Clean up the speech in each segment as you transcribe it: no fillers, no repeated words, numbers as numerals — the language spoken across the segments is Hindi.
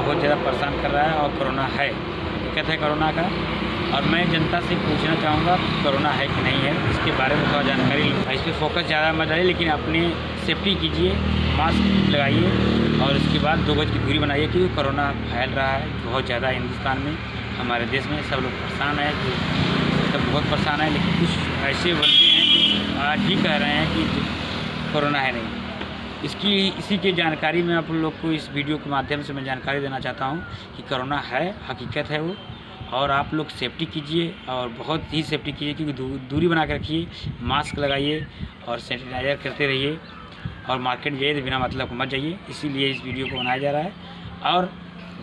बहुत ज़्यादा परेशान कर रहा है और कोरोना है, दिक्कत है कोरोना का। और मैं जनता से पूछना चाहूँगा कोरोना है कि नहीं है, इसके बारे में थोड़ा जानकारी लो। इस पर फोकस ज़्यादा मत डालिए, लेकिन अपनी सेफ्टी कीजिए, मास्क लगाइए और उसके बाद 2 गज की दूरी बनाइए, क्योंकि कोरोना फैल रहा है बहुत ज़्यादा हिंदुस्तान में, हमारे देश में। सब लोग परेशान हैं, सब बहुत परेशान है। लेकिन कुछ ऐसे बंदे हैं जो आज ही कह रहे हैं कि कोरोना है नहीं। इसी की जानकारी में आप लोग को इस वीडियो के माध्यम से मैं जानकारी देना चाहता हूँ कि कोरोना है, हकीकत है वो। और आप लोग सेफ्टी कीजिए और बहुत ही सेफ्टी कीजिए, क्योंकि दूरी बना कर रखिए, मास्क लगाइए और सैनिटाइजर करते रहिए। और मार्केट जाइए तो बिना मतलब को मत जाइए, इसीलिए इस वीडियो को बनाया जा रहा है। और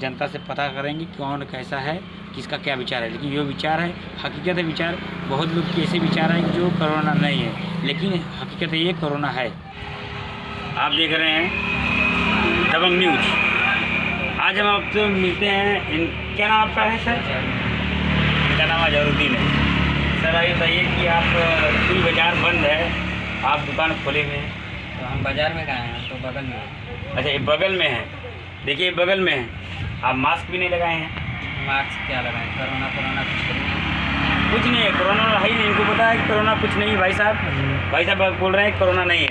जनता से पता करेंगे कौन कैसा है, किसका क्या विचार है। लेकिन जो विचार है हकीकत है, विचार बहुत लोग के ऐसे विचार हैं जो कोरोना नहीं है, लेकिन हकीकत है ये कोरोना है। आप देख रहे हैं दबंग न्यूज। आज हम आपसे मिलते हैं। क्या नाम आपका है सर? मेरा नाम अजहरुद्दीन है। सर ये बताइए कि आप कुल बाज़ार बंद है, आप दुकान खोले हुए हैं। तो हम बाज़ार में कहाँ हैं? तो बगल में हैं। अच्छा, ये बगल में है, देखिए ये बगल में है। आप मास्क भी नहीं लगाए हैं। मास्क क्या लगाएं? कोरोना कुछ नहीं है, कोरोना है ही नहीं। इनको पता है कि कोरोना कुछ नहीं है। भाई साहब बोल रहे हैं कोरोना नहीं है।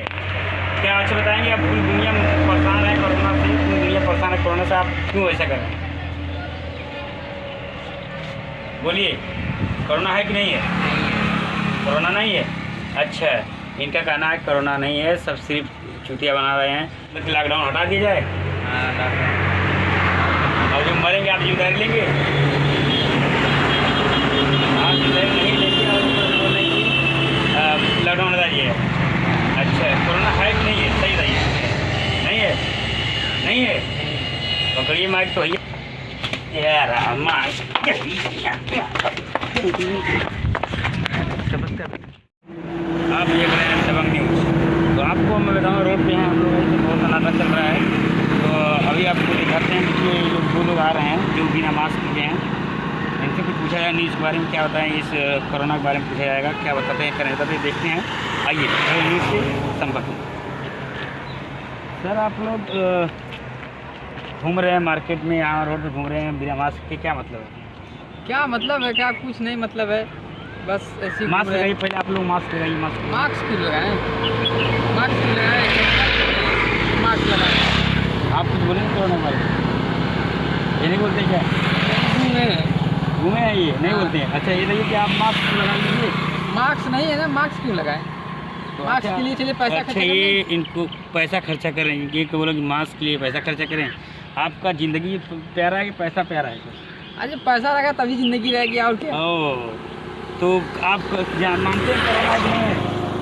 क्या अच्छा बताएंगे, आप पूरी दुनिया परेशान है कोरोना से, पूरी दुनिया परेशान है कोरोना से, आप क्यों ऐसा कर रहे हैं? बोलिए, कोरोना है कि नहीं है? कोरोना नहीं है। अच्छा, इनका कहना है कोरोना नहीं है, सब सिर्फ चूतिया बना रहे हैं। मतलब लॉकडाउन हटा दिया जाए। हाँ, लॉकडाउन। और जो मरेंगे आप जिम्मेदारी लेंगे? आप जिम्मेदारी नहीं लेंगे और बोलेंगे लॉकडाउन हटा दिया जाए। अच्छा, कोरोना है कि नहीं है? सही रहिए। नहीं है, नहीं है। पकड़िए माइक तो यार, आप देख रहे हैं दबंग न्यूज। तो आपको मैं बताऊँ, रोड पे हैं हम लोग, बहुत सन्नाटा चल रहा है। तो अभी आपको दिखाते हैं कि ये लोग 2 लोग आ रहे हैं जो बिना मास्क के हैं। इनसे कुछ पूछा जाए न्यूज़ के बारे में, क्या बताएं, इस कोरोना के बारे में पूछा जाएगा, क्या बताते हैं करें, बताते देखते हैं। आइए न्यूज़ से संपर्क। सर आप लोग घूम रहे हैं मार्केट में, यहाँ रोड पे घूम रहे हैं बिना मास्क के, क्या मतलब है? क्या मतलब है? क्या कुछ नहीं मतलब है, बस ऐसी मास्क लगाइए। पहले आप लोग मास्क लगाइए। मास्क क्यों लगाएं? मास्क क्यों लगाएं? मास्क लगाएं। आप कुछ बोलेंगे कोरोना के बारे में? ये नहीं बोलते क्या? घूमे हैं ये नहीं बोलते हैं। अच्छा, ये देखिए कि आप मास्क लगा लीजिए। मास्क नहीं है ना, मास्क क्यों लगाएं? तो मास्क अच्छा, के लिए चलिए पैसा खर्चा ये इनको पैसा खर्चा करें, ये को बोलो कि मास्क के लिए पैसा खर्चा करें। आपका ज़िंदगी प्यारा है कि पैसा प्यारा है? अरे पैसा लगा तभी ज़िंदगी रहेगी, और क्या। ओह, तो आप मानते हैं कोरोना नहीं?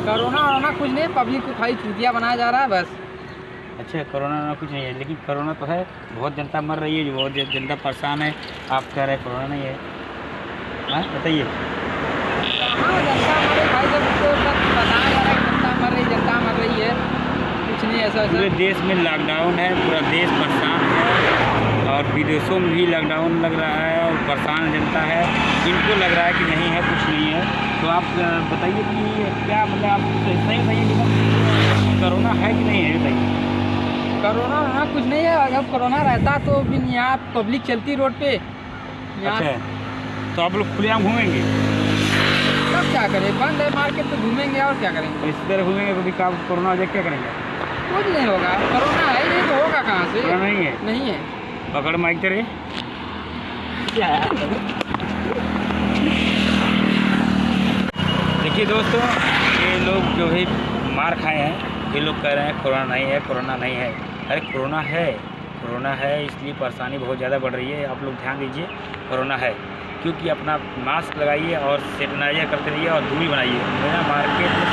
कोरोना वरोना कुछ नहीं, पब्लिक को खाली चूतिया बनाया जा रहा है बस। अच्छा, कोरोना कुछ नहीं है, लेकिन कोरोना तो है, बहुत जनता मर रही है, जो बहुत जनता परेशान है। आप कह रहे हैं कोरोना नहीं है? हाँ बताइए। हाँ, जनता मर रही भाई, जब उसको बताया जा रहा है कि जनता मर रही, जनता मर रही है, कुछ नहीं ऐसा पूरे देश में लॉकडाउन है, पूरा देश परेशान है और विदेशों में भी लॉकडाउन लग रहा है और परेशान जनता है। इनको लग रहा है कि नहीं है, कुछ नहीं है। तो आप बताइए कि क्या मतलब, आप सही बताइए कि कोरोना है कि नहीं है, बताइए। कोरोना वहाँ कुछ नहीं है। अगर कोरोना रहता तो यहाँ पब्लिक चलती रोड पे। अच्छा, तो आप लोग खुलेआम घूमेंगे? तब क्या करें, बंद है मार्केट, तो घूमेंगे और क्या करेंगे। इस तरह घूमेंगे तो भी काम कोरोना हो जाए, क्या करेंगे? कुछ नहीं होगा, कोरोना है नहीं तो होगा कहाँ से? कोरोना नहीं है। नहीं है। पकड़ माइक तेरे। देखिए दोस्तों, ये लोग जो है मार खाए हैं, ये लोग कह रहे हैं कोरोना नहीं है, कोरोना नहीं है। अरे कोरोना है, कोरोना है, इसलिए परेशानी बहुत ज़्यादा बढ़ रही है। आप लोग ध्यान दीजिए, कोरोना है, क्योंकि अपना मास्क लगाइए और सैनिटाइजर करते रहिए और दूरी बनाइए। मेरा मार्केट में